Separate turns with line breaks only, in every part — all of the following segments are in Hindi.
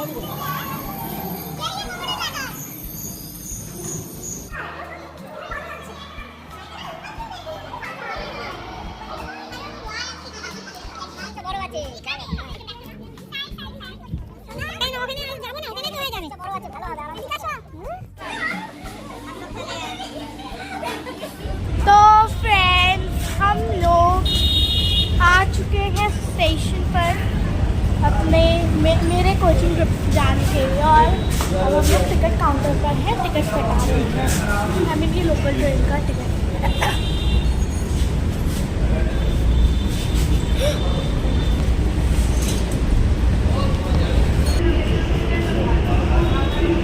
तो फ्रेंड्स हम लोग आ चुके हैं स्टेशन पर अपने मेरे कोचिंग ग्रुप जाने के लिए और अब हम लोग टिकट काउंटर पर हैं, टिकट कटा रहे हैं। आई मीन ये लोकल ट्रेन का टिकट।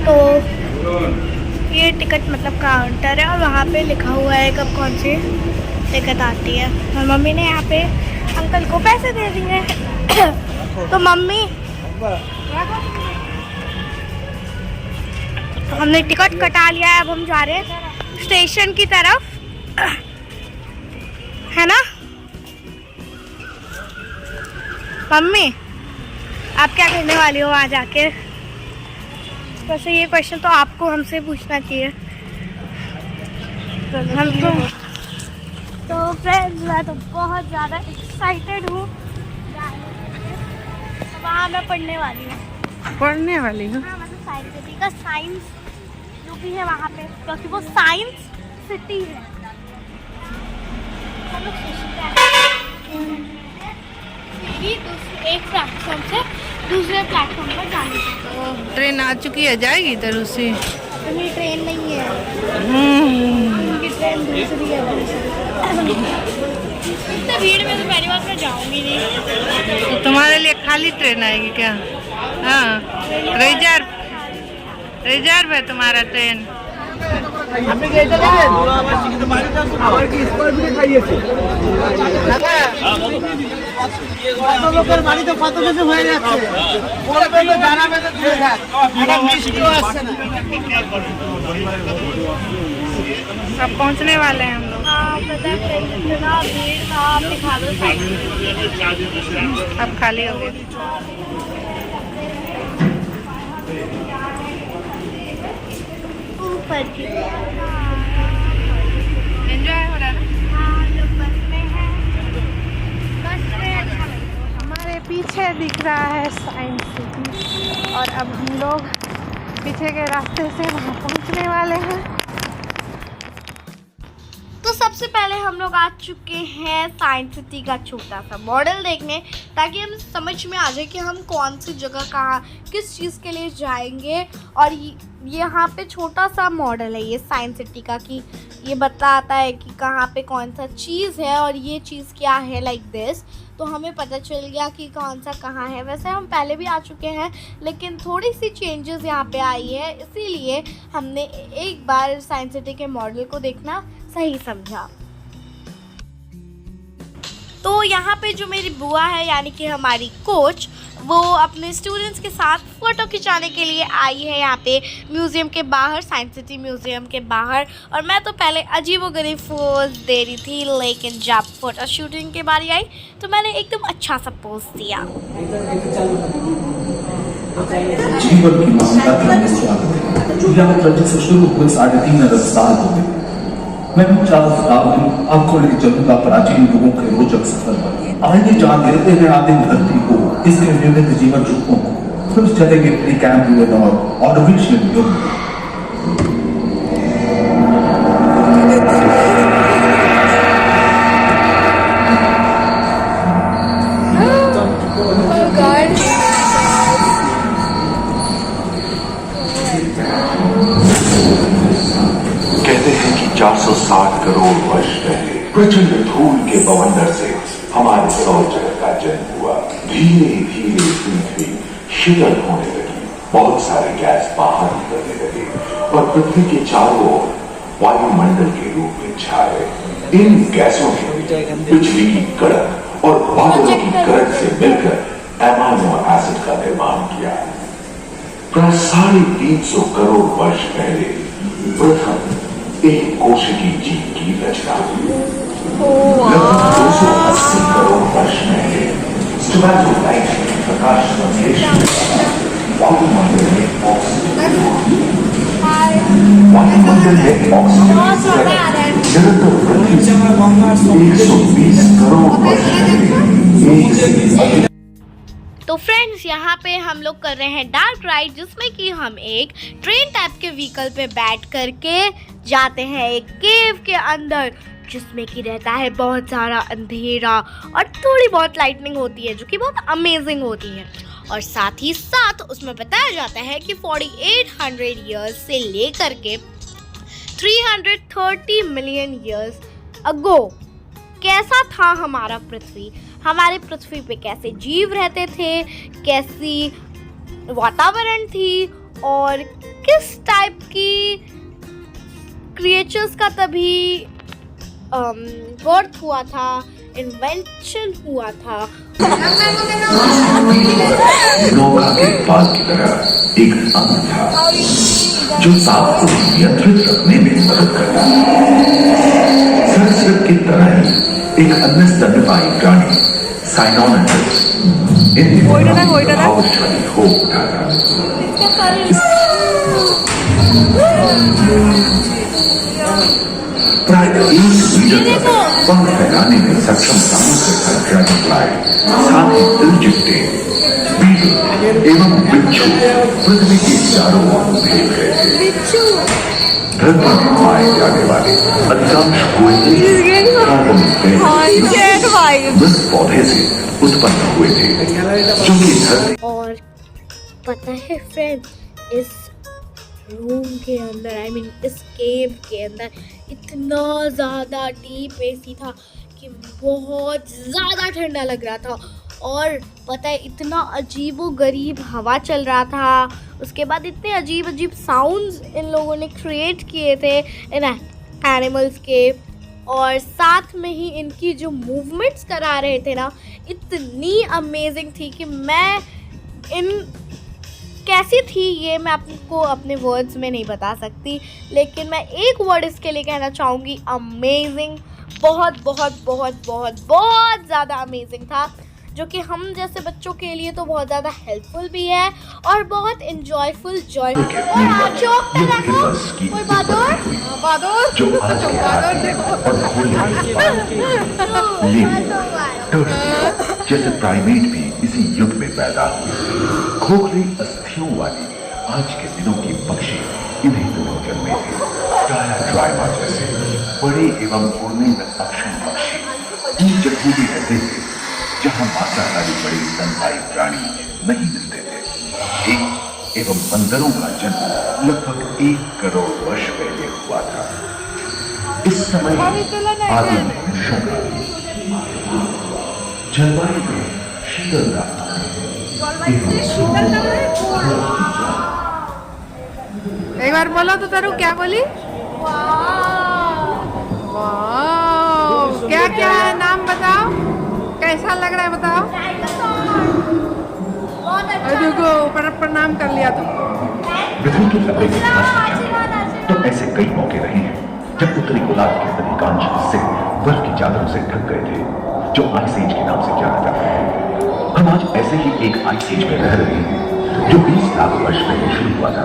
तो ये टिकट मतलब काउंटर है और वहाँ पे लिखा हुआ है कब कौन सी टिकट आती है। और मम्मी ने यहाँ पे अंकल को पैसे दे दिए तो मम्मी तो हमने टिकट कटा लिया है। अब हम जा रहे हैं स्टेशन की तरफ, है ना मम्मी? आप क्या करने वाली हो वहाँ जाके? वैसे ये क्वेश्चन तो आपको हमसे पूछना चाहिए। हम तो फ्रेंड्स मैं तो बहुत ज़्यादा एक्साइटेड हूँ। वहाँ मैं पढ़ने वाली हूँ। हाँ मतलब साइंस सिटी का साइंस जो भी है वहाँ पे, क्योंकि वो साइंस सिटी है। हम लोग स्टेशन पे एक प्लेटफॉर्म से दूसरे प्लेटफॉर्म पर जाने की।
ट्रेन आ चुकी है, जाएगी इधर उससे?
अपनी ट्रेन नहीं है, उनकी ट्रेन दूसरी है। इतने भीड़ में तो पहली बार मैं जाऊंगी नहीं।
तो तुम्हारे लिए खाली ट्रेन आएगी क्या? हाँ, रिजर्व है तुम्हारा ट्रेन। अब पहुंचने वाले हैं हम लोग। अब खाली हो गए। एंजॉय हो रहा है ना? हमारे पीछे दिख रहा है साइंस सिटी और अब हम लोग पीछे के रास्ते से वहाँ पहुँचने वाले हैं।
तो सबसे पहले हम लोग आ चुके हैं साइंस सिटी का छोटा सा मॉडल देखने, ताकि हम समझ में आ जाए कि हम कौन सी जगह कहाँ किस चीज़ के लिए जाएंगे। और यहाँ पे छोटा सा मॉडल है ये साइंस सिटी का, कि ये बताता है कि कहाँ पे कौन सा चीज़ है और ये चीज़ क्या है, लाइक दिस। तो हमें पता चल गया कि कौन सा कहाँ है। वैसे हम पहले भी आ चुके हैं लेकिन थोड़ी सी चेंजेस यहाँ पे आई है, इसीलिए हमने एक बार साइंस सिटी के मॉडल को देखना सही समझा। तो यहाँ पे जो मेरी बुआ है यानी कि हमारी कोच, वो अपने स्टूडेंट्स के साथ फ़ोटो खिंचाने के लिए आई है यहाँ पे म्यूज़ियम के बाहर, साइंस सिटी म्यूज़ियम के बाहर। और मैं तो पहले अजीबोगरीब पोज दे रही थी, लेकिन जब फ़ोटो शूटिंग की बारी आई तो मैंने एकदम अच्छा सा पोज दिया।
जीवन की मान्यता में स्वागत है। प्रोजेक्ट से शुरू हुए 3.5 अरब साल हो गए। मैं हूँ चार्ल्स डार्विन, आपको लेकर चलूंगा प्राचीन युगों के रोचक सफर पर। आइए जान लेते हैं आदिम धरती को, इसके विविध जीवन रूपों को। फिर चलेंगे प्री कैम्ब्रियन और ऑर्डोविशियन युग।
कहते हैं कि 460 करोड़ वर्ष पहले प्रचंड धूल के बवंडर से हमारे सौर जगत का जन्म हुआ। धीरे धीरे पृथ्वी शीतल होने लगी, बहुत सारे गैस बाहर निकलने लगे और पृथ्वी के चारों ओर वायुमंडल के रूप में छाए। इन गैसों ने बिजली की कड़क और बादलों की गरज से मिलकर एमाइनो एसिड का निर्माण किया। प्राय 350 करोड़ वर्ष पहले प्रथम एक कोशिकी जीव की रचना हुई। लगभग 280 करोड़ वर्ष पहले स्टोमैटोलाइट प्रकाश संश्लेषण वायुमंडल वायुमंडल में ऑक्सीजन की सतह निरंतर वृद्धि से 120 करोड़ वर्ष पहले एक से अधिक।
तो फ्रेंड्स यहाँ पे हम लोग कर रहे हैं डार्क राइड, जिसमें कि हम एक ट्रेन टाइप के व्हीकल पे बैठ करके जाते हैं एक केव के अंदर, जिसमें कि रहता है बहुत सारा अंधेरा और थोड़ी बहुत लाइटनिंग होती है, जो कि बहुत अमेजिंग होती है। और साथ ही साथ उसमें बताया जाता है कि 4800 ईयर्स से लेकर के 330 मिलियन ईयर्स अगो कैसा था हमारा पृथ्वी, हमारे पृथ्वी पे कैसे जीव रहते थे, कैसी वातावरण थी और किस टाइप की क्रिएचर्स का तभी बर्थ हुआ था, इन्वेंशन हुआ था।
नौका के पाल की तरह एक अंग था जो ताप को नियंत्रित रखने में मदद करता है। सरसप की तरह ही एक अन्य स्तनपायी प्राणी साइनोनिड्स इन प्रभावशाली हो उठा था। प्राय 1 मीटर तक पंख फैलाने में सक्षम सामुद्रिक ड्रैगन फ्लाई, साथ ही दिलचिट्टे, बीटल एवं बिच्छू पृथ्वी के चारों ओर भेज गए थे। धरती में पाए जाने वाले अधिकांश कोयले मृत पौधे से उत्पन्न हुए थे, जो कि धरती।
और पता है फ्रेंड्स, इस रूम के अंदर इस केव के अंदर इतना ज़्यादा डीप एसी था कि बहुत ज़्यादा ठंडा लग रहा था। और पता है, इतना अजीबो गरीब हवा चल रहा था। उसके बाद इतने अजीब अजीब साउंड्स इन लोगों ने क्रिएट किए थे इन एनिमल्स के, और साथ में ही इनकी जो मूवमेंट्स करा रहे थे ना, इतनी अमेजिंग थी कि मैं कैसी थी ये मैं आपको अपने वर्ड्स में नहीं बता सकती, लेकिन मैं एक वर्ड इसके लिए कहना चाहूँगी, अमेजिंग। बहुत बहुत बहुत बहुत बहुत ज़्यादा अमेजिंग था, जो कि हम जैसे बच्चों के लिए तो बहुत ज़्यादा हेल्पफुल भी है और बहुत इंजॉयफुल जॉयफुल।
जो आज के हाथी और घोड़े जैसे प्राइमेट भी इसी युग में पैदा हुए। खोखली अस्थियों वाली आज के दिनों की पक्षी इन्हीं दिनों जन्मे थे। डायाड्राइमा जैसे बड़े एवं उड़ने में सक्षम पक्षी इन जगहों में रहते थे जहां मांसाहारी बड़े स्तनपायी प्राणी नहीं मिलते थे। एक एवं बंदरों का जन्म लगभग 1 करोड़ वर्ष पहले हुआ था। इस समय आदि मनुष्यों का जलवायु में शीतलता
एक बार बोलो तो तरु, क्या बोली? क्या क्या है, नाम बताओ, कैसा लग रहा है बताओ। देखो प्रणाम कर लिया
पृथ्वी के कपड़े में तो ऐसे कई मौके रहे हैं जब उत्तरी गोलार्ध के अधिकांश हिस्से बर्फ की चादरों से ढक गए थे, जो आइस एज के नाम से जाना जाता है। हम आज ऐसे ही एक आइस एज में रह रहे हैं जो 20 लाख वर्ष पहले शुरू हुआ था।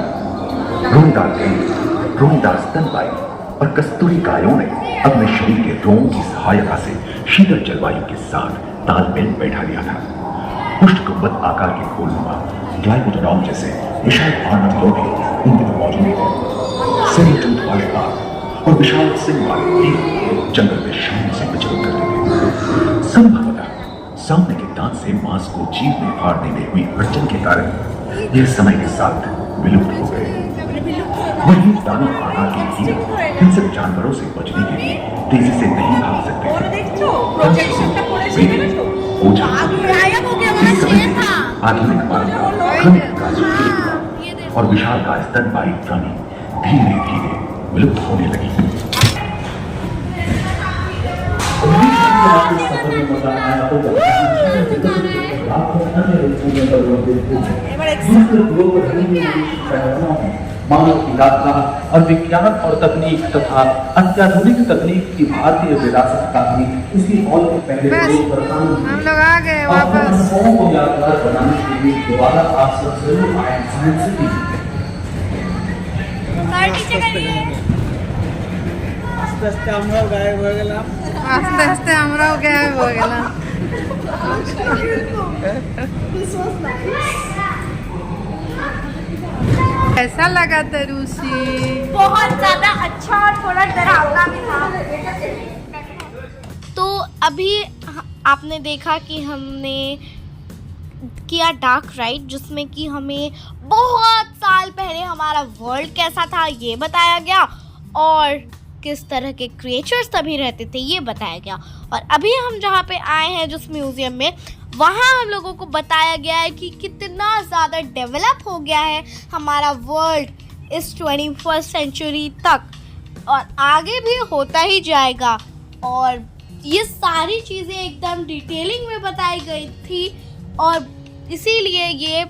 रोमदार स्तनपायी और कस्तूरी गायों ने अपने शरीर के रोम की सहायता से शीतल जलवायु के साथ तालमेल बैठा लिया था। पुष्ट गुंबद आकार के खोलनुमा ग्लाइकोडोन जैसे विशाल आनंदों भी इन दिनों मौजूद थे। सही टूथ वाले बाघ और विशाल सिंह वाले हीरे जंगल में शान से विचरण करते थे। संभवतः सामने के दांत से मांस को जीभ में फाड़ने में हुई अड़चन के कारण यह समय के साथ विलुप्त हो गए। वही दानव आकार के हीरे हिंसक जानवरों से बचने के लिए तेजी से नहीं भाग सकते थे। आधुनिक मानव और विशाल का स्तनपायी प्राणी धीरे धीरे विलुप्त होने लगी।
मानव की यात्रा और विज्ञान और तकनीक तथा अत्याधुनिक तकनीक की भारतीय विरासत का भी इसकी और पहले
हम लोग आ गए वापस।
को यादगार बनाने के लिए दोबारा आप सब जरूर आए साइंस सिटी।
सर नीचे करिए।
আস্তে আস্তে আমরাও গায়েব হয়ে গেলাম।
আস্তে আস্তে আমরাও গায়েব হয়ে গেলাম। कैसा लगा तरुषी?
बहुत ज्यादा अच्छा और थोड़ा डरावना भी था। तो अभी आपने देखा कि हमने किया डार्क राइड, जिसमें कि हमें बहुत साल पहले हमारा वर्ल्ड कैसा था ये बताया गया और किस तरह के क्रिएचर्स तभी रहते थे ये बताया गया। और अभी हम जहाँ पे आए हैं जिस म्यूज़ियम में, वहाँ हम लोगों को बताया गया है कि कितना ज़्यादा डेवलप हो गया है हमारा वर्ल्ड इस 21st सेंचुरी तक, और आगे भी होता ही जाएगा। और ये सारी चीज़ें एकदम डिटेलिंग में बताई गई थी और इसीलिए ये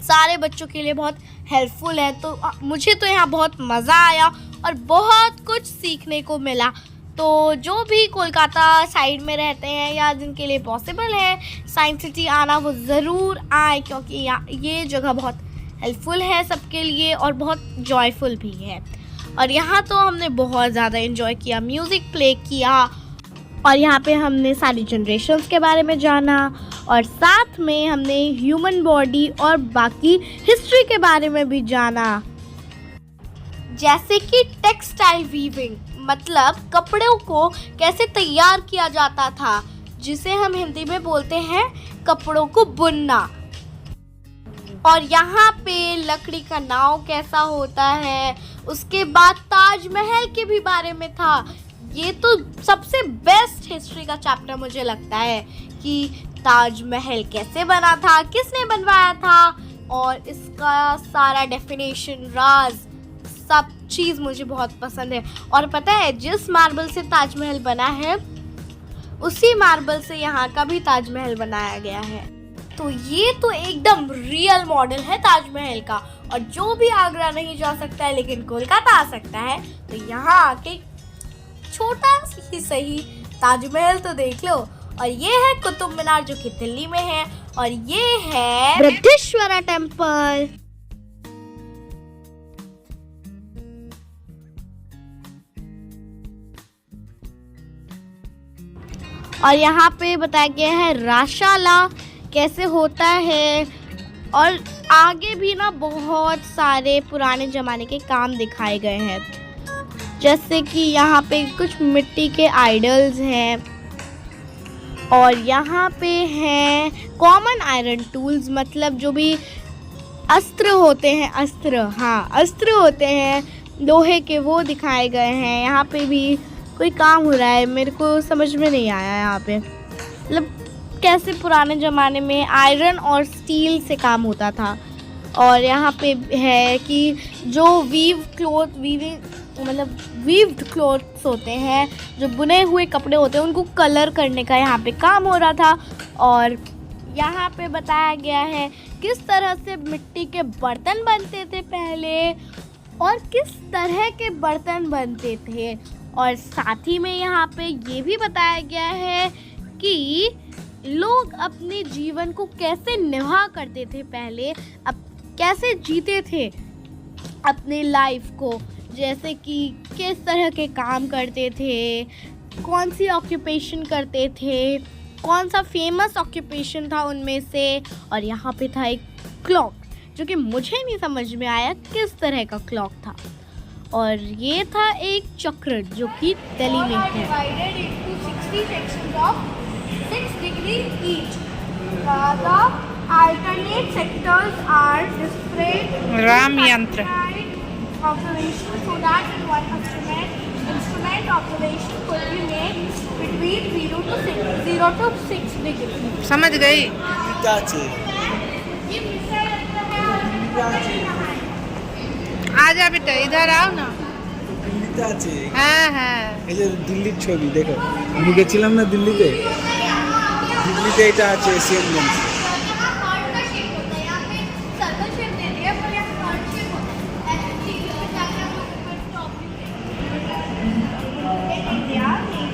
सारे बच्चों के लिए बहुत हेल्पफुल है। तो मुझे तो यहाँ बहुत मज़ा आया और बहुत कुछ सीखने को मिला। तो जो भी कोलकाता साइड में रहते हैं या जिनके लिए पॉसिबल है साइंस सिटी आना, वो ज़रूर आए, क्योंकि ये जगह बहुत हेल्पफुल है सबके लिए और बहुत जॉयफुल भी है। और यहाँ तो हमने बहुत ज़्यादा इन्जॉय किया, म्यूज़िक प्ले किया और यहाँ पे हमने सारी जनरेशन्स के बारे में जाना और साथ में हमने ह्यूमन बॉडी और बाकी हिस्ट्री के बारे में भी जाना, जैसे कि टेक्सटाइल वीविंग, मतलब कपड़ों को कैसे तैयार किया जाता था, जिसे हम हिंदी में बोलते हैं कपड़ों को बुनना। और यहाँ पे लकड़ी का नाव कैसा होता है, उसके बाद ताजमहल के भी बारे में था। ये तो सबसे बेस्ट हिस्ट्री का चैप्टर मुझे लगता है कि ताजमहल कैसे बना था, किसने बनवाया था, और इसका सारा डेफिनेशन, राज, सब चीज़ मुझे बहुत पसंद है। और पता है जिस मार्बल से ताजमहल बना है उसी मार्बल से यहाँ का भी ताजमहल बनाया गया है। तो ये तो एकदम रियल मॉडल है ताजमहल का। और जो भी आगरा नहीं जा सकता है लेकिन कोलकाता आ सकता है, तो यहाँ आके छोटा ही सही ताजमहल तो देख लो। और ये है कुतुब मीनार जो कि दिल्ली में है, और ये है बृहदीश्वरा टेम्पल। और यहाँ पे बताया गया है राशाला कैसे होता है, और आगे भी ना बहुत सारे पुराने ज़माने के काम दिखाए गए हैं, जैसे कि यहाँ पे कुछ मिट्टी के आइडल्स हैं और यहाँ पे हैं कॉमन आयरन टूल्स, मतलब जो भी अस्त्र होते हैं, अस्त्र होते हैं लोहे के, वो दिखाए गए हैं। यहाँ पे भी कोई काम हो रहा है, मेरे को समझ में नहीं आया यहाँ पे, मतलब कैसे पुराने ज़माने में आयरन और स्टील से काम होता था। और यहाँ पे है कि जो वीव्ड क्लोथ्स होते हैं, जो बुने हुए कपड़े होते हैं, उनको कलर करने का यहाँ पे काम हो रहा था। और यहाँ पे बताया गया है किस तरह से मिट्टी के बर्तन बनते थे पहले और किस तरह के बर्तन बनते थे। और साथ ही में यहाँ पे ये भी बताया गया है कि लोग अपने जीवन को कैसे निभा करते थे पहले, अब कैसे जीते थे अपने लाइफ को, जैसे कि किस तरह के काम करते थे, कौन सी ऑक्यूपेशन करते थे, कौन सा फेमस ऑक्यूपेशन था उनमें से। और यहाँ पे था एक क्लॉक जो कि मुझे नहीं समझ में आया किस तरह का क्लॉक था। और ये था एक चक्र जो कि दिल्ली में है। Alternate sectors are displayed
Ram यंत्र
observation so that in one instrument observation could be made between 0 to 6 degrees.
समझ गई?
ये मिसाइल
आ जा बेटा, इधर आओ ना।
দিল্লিতে আছে,
হ্যাঁ হ্যাঁ,
এই যে দিল্লির ছবি দেখো, আমি গেছিলাম না দিল্লিতে, দিল্লিতে এটা আছে এশিয়ান গেমস।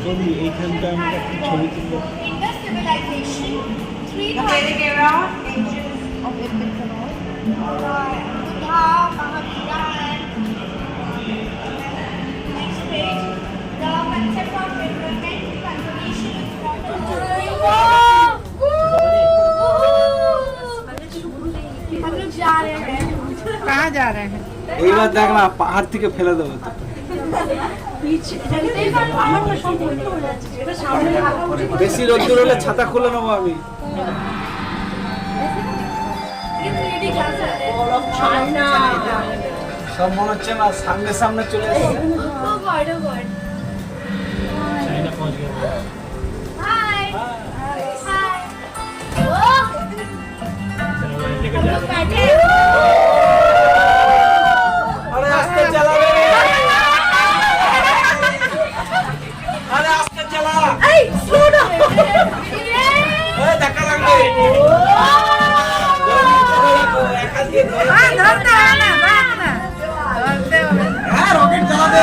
ছবি এইখানটা আমরা একটা ছবি তুলব।
Indus civilization 3000 era ancient of Indus and all. Buddha, Mahavira and जा रहे हैं।
कहाँ जा रहे हैं?
এই বার দেখ না পাহাড় থেকে ফেলে দেবো তো বেশি রোদ্দুর হলে ছাতা খুলে নেবো আমি সব মনে হচ্ছে না সামনে সামনে চলে এসেছে अरे आस्ते चला रे अरे आस्ते चला धक्का लग गई रॉकेट चला दे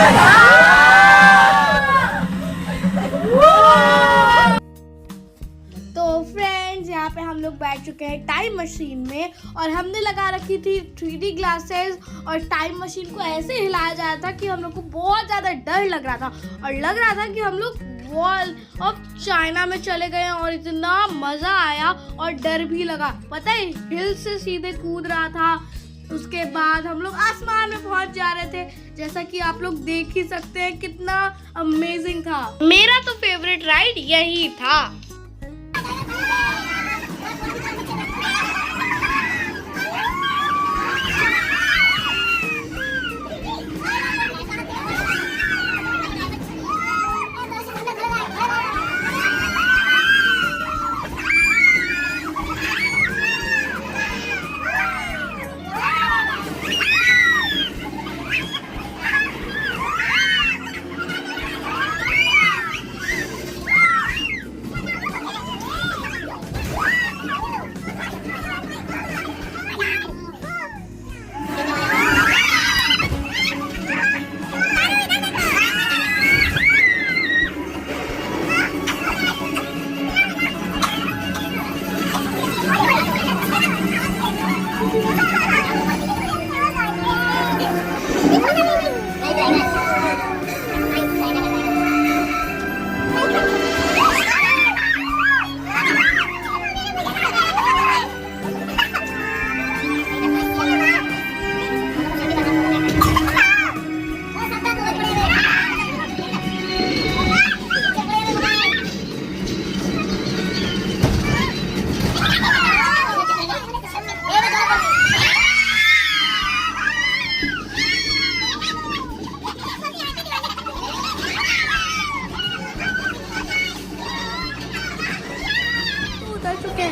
तो फ्रेंड्स यहाँ पे हम लोग बैठ चुके हैं टाइम मशीन में और हमने लगा रखी थी 3D ग्लासेस और टाइम मशीन को ऐसे हिलाया जा रहा था कि हम लोग को बहुत ज़्यादा डर लग रहा था और लग रहा था कि हम लोग वॉल ऑफ चाइना में चले गए और इतना मज़ा आया और डर भी लगा। पता है हिल से सीधे कूद रहा था, उसके बाद हम लोग आसमान में पहुंच जा रहे थे। जैसा कि आप लोग देख ही सकते हैं कितना अमेजिंग था। मेरा तो फेवरेट राइड यही था।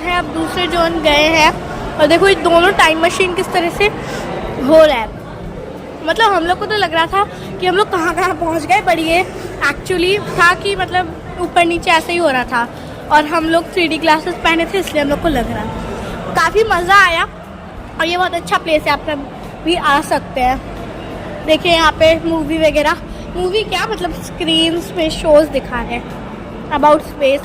हैं, अब दूसरे जोन गए हैं और देखो ये दोनों टाइम मशीन किस तरह से हो रहा है। मतलब हम लोग को तो लग रहा था कि हम लोग कहाँ कहाँ पहुँच गए, बट ये एक्चुअली था कि मतलब ऊपर नीचे ऐसे ही हो रहा था और हम लोग 3D ग्लासेस पहने थे इसलिए हम लोग को लग रहा। काफ़ी मज़ा आया और ये बहुत अच्छा प्लेस है, आप सब भी आ सकते हैं। देखिए यहाँ पे मूवी वगैरह, मूवी क्या मतलब स्क्रीन्स पे शोज दिखा रहे हैं अबाउट स्पेस।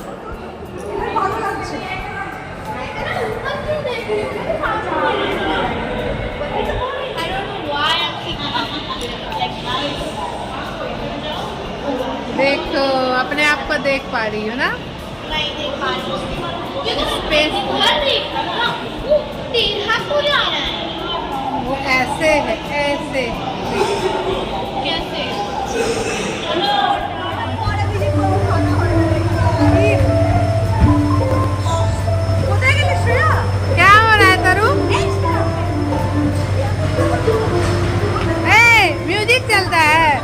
देख तो अपने आप को देख पा रही हो ना?
नहीं देख पा रही हूँ। स्पेस
वो ऐसे है, ऐसे
कैसे?
क्या हो रहा है तरू? म्यूजिक चलता है।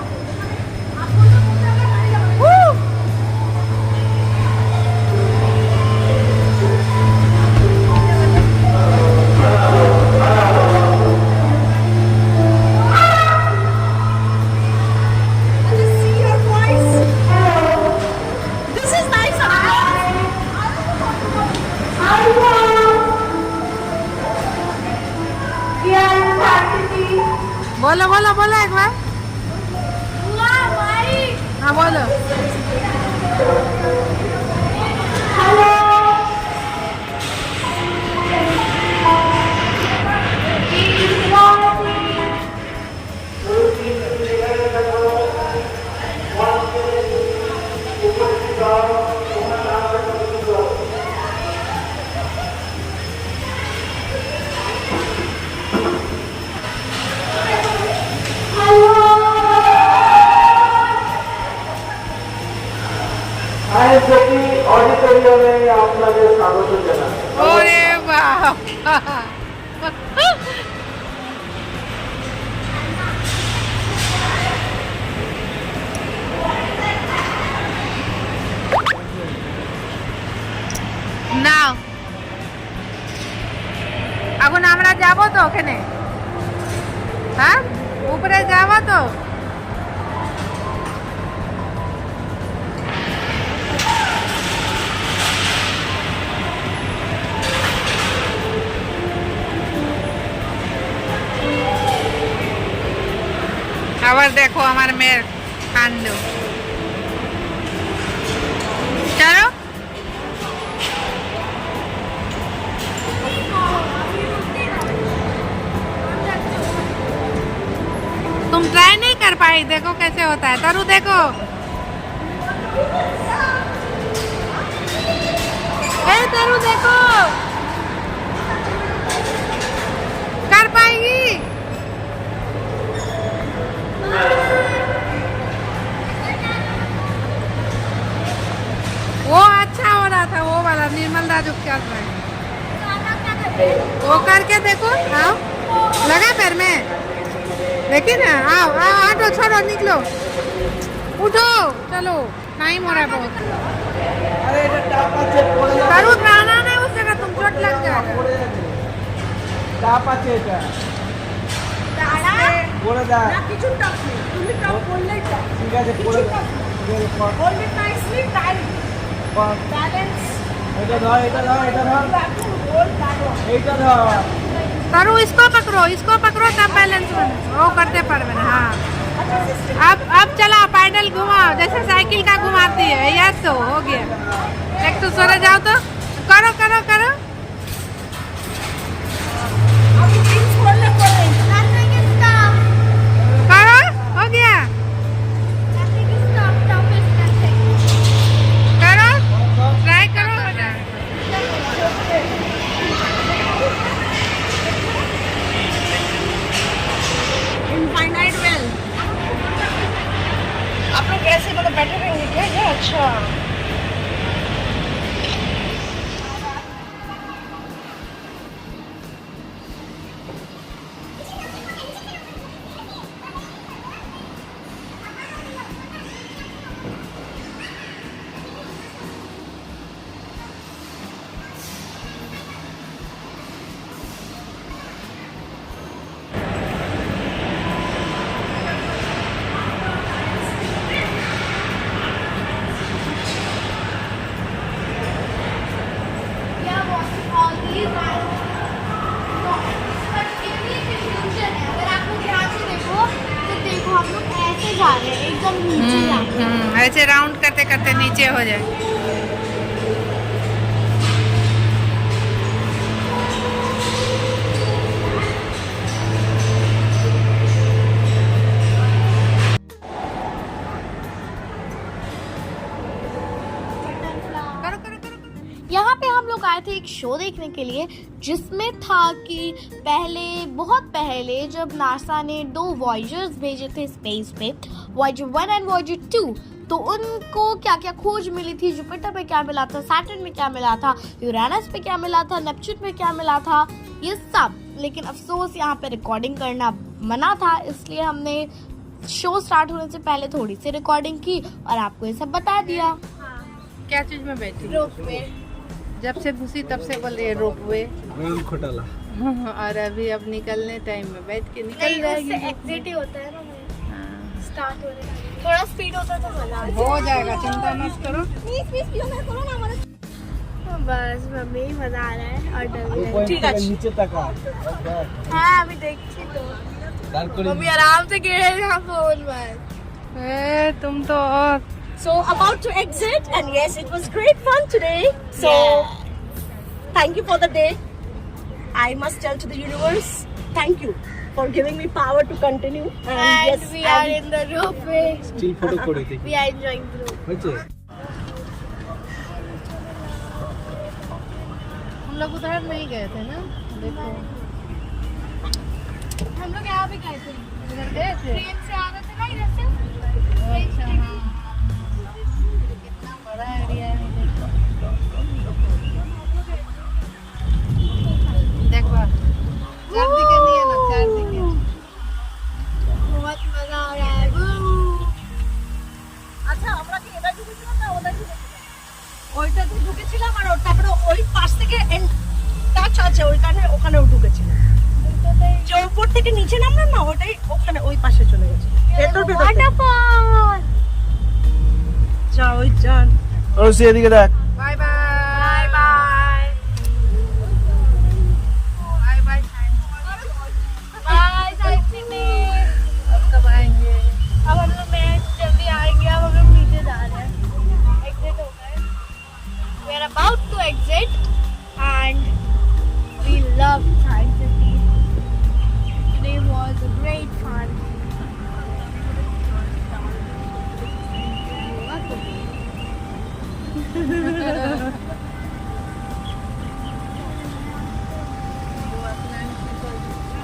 बोलो बोलो बोलो एक बार। हाँ बोलो। ओरे बाप নাও এখন আমরা যাব তো ওখানে হ্যাঁ উপরে যাব তো আবার দেখো আমার মেয়ের কাণ্ড চলো तुम ट्राई नहीं कर पाई देखो कैसे होता है तरु देखो ए तरु देखो कर पाएगी वो अच्छा हो रहा था वो वाला निर्मल दाजू कर रहे हैं वो करके देखो आओ लगा पैर में देखिए ना आओ आओ ऑटो छोड़ो निकलो उठो चलो टाइम हो रहा है बहुत करू खाना नहीं उस जगह तुम चोट लग जाएगा करो इसको पकड़ो तब बैलेंस वो करते पड़े हाँ अब चला पैडल घुमाओ जैसे साइकिल का घुमाती है यस तो हो गया एक तो सो जाओ तो करो करो करो करो हो गया करो ट्राई करो
इनफाइनाइट वेल आप लोग ऐसे मतलब बैठे रहेंगे क्या ये अच्छा एकदम नीचे
ऐसे राउंड करते करते नीचे हो जाए
यहाँ पे हम लोग आए थे एक शो देखने के लिए जिसमें था कि बहुत पहले जब नासा ने 2 वॉयजर्स भेजे थे स्पेस पे वॉयजर 1 एंड वॉयजर 2 तो उनको क्या क्या खोज मिली थी जुपिटर पे क्या मिला था सैटर्न में क्या मिला था यूरेनस पे क्या मिला था नेपच्यून पे क्या मिला था ये सब लेकिन अफसोस यहाँ पे रिकॉर्डिंग करना मना था इसलिए हमने शो स्टार्ट होने से पहले थोड़ी सी रिकॉर्डिंग की और आपको ये सब बता दिया
क्या चीज में बैठी
रोपवे
जब से घुसी तब से बोल रही है रोपवे
घोटाला
और अभी अब निकलने टाइम में बैठ के निकल जाएगी
एग्जिट ही होता है ना स्टार्ट होने का थोड़ा स्पीड होता तो मजा
हो जाएगा चिंता मत करो
बस मम्मी मजा आ रहा है और डर भी
ठीक है नीचे तक आ
हाँ अभी देखी तो मम्मी आराम से गिरे यहाँ फोन पर
तुम तो
So about to exit and yes it was great fun today. So thank you for the day. I must tell to the universe thank you for giving me power to continue. And yes
we are in the ropeway.
Still photo করে দেখি
We are enjoying the rope.
হয়েছে
हम लोग उधर नहीं गए थे ना देखो
हम लोग यहाँ भी गए थे
उधर गए थे
ट्रेन से आ रहे थे ना इधर से
अच्छा हाँ कितना बड़ा एरिया है देखो
থেকে নিচে নামলাম না ওটাই ওখানে ওই পাশে চলে গেছে এটার ভেতর
ওয়াটারফল
যা ওই যান
और उसे एदिके देख
bye bye
bye bye
bye bye
bye science city
अब कब आएंगे
अब हम लोग मैं जल्दी आएंगे अब हम लोग नीचे जा रहे हैं एग्जिट हो गए we are about to exit and we love science city today was a great fun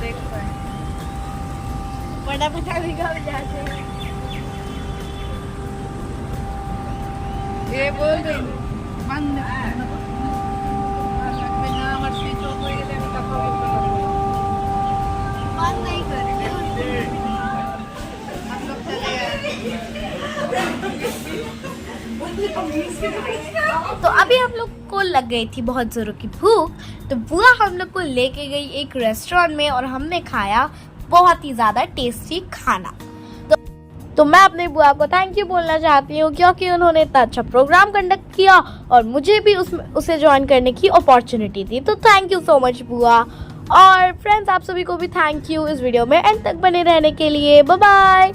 देख पाए
बड़ा पता भी कब जाते हैं
ये बोल रही बंद আমার সুইচ অফ হয়ে গেলে আমি কথা বলতে পারবো
बंद नहीं करेंगे
हम लोग चले आए
तो अभी हम लोग को लग गई थी बहुत जोरों की भूख तो बुआ हम लोग को लेके गई एक रेस्टोरेंट में और हमने खाया बहुत ही ज़्यादा टेस्टी खाना तो मैं अपने बुआ को थैंक यू बोलना चाहती हूँ क्योंकि उन्होंने इतना अच्छा प्रोग्राम कंडक्ट किया और मुझे भी उसे ज्वाइन करने की अपॉर्चुनिटी दी तो थैंक यू सो मच बुआ और फ्रेंड्स आप सभी को भी थैंक यू इस वीडियो में एंड तक बने रहने के लिए बाय बाय।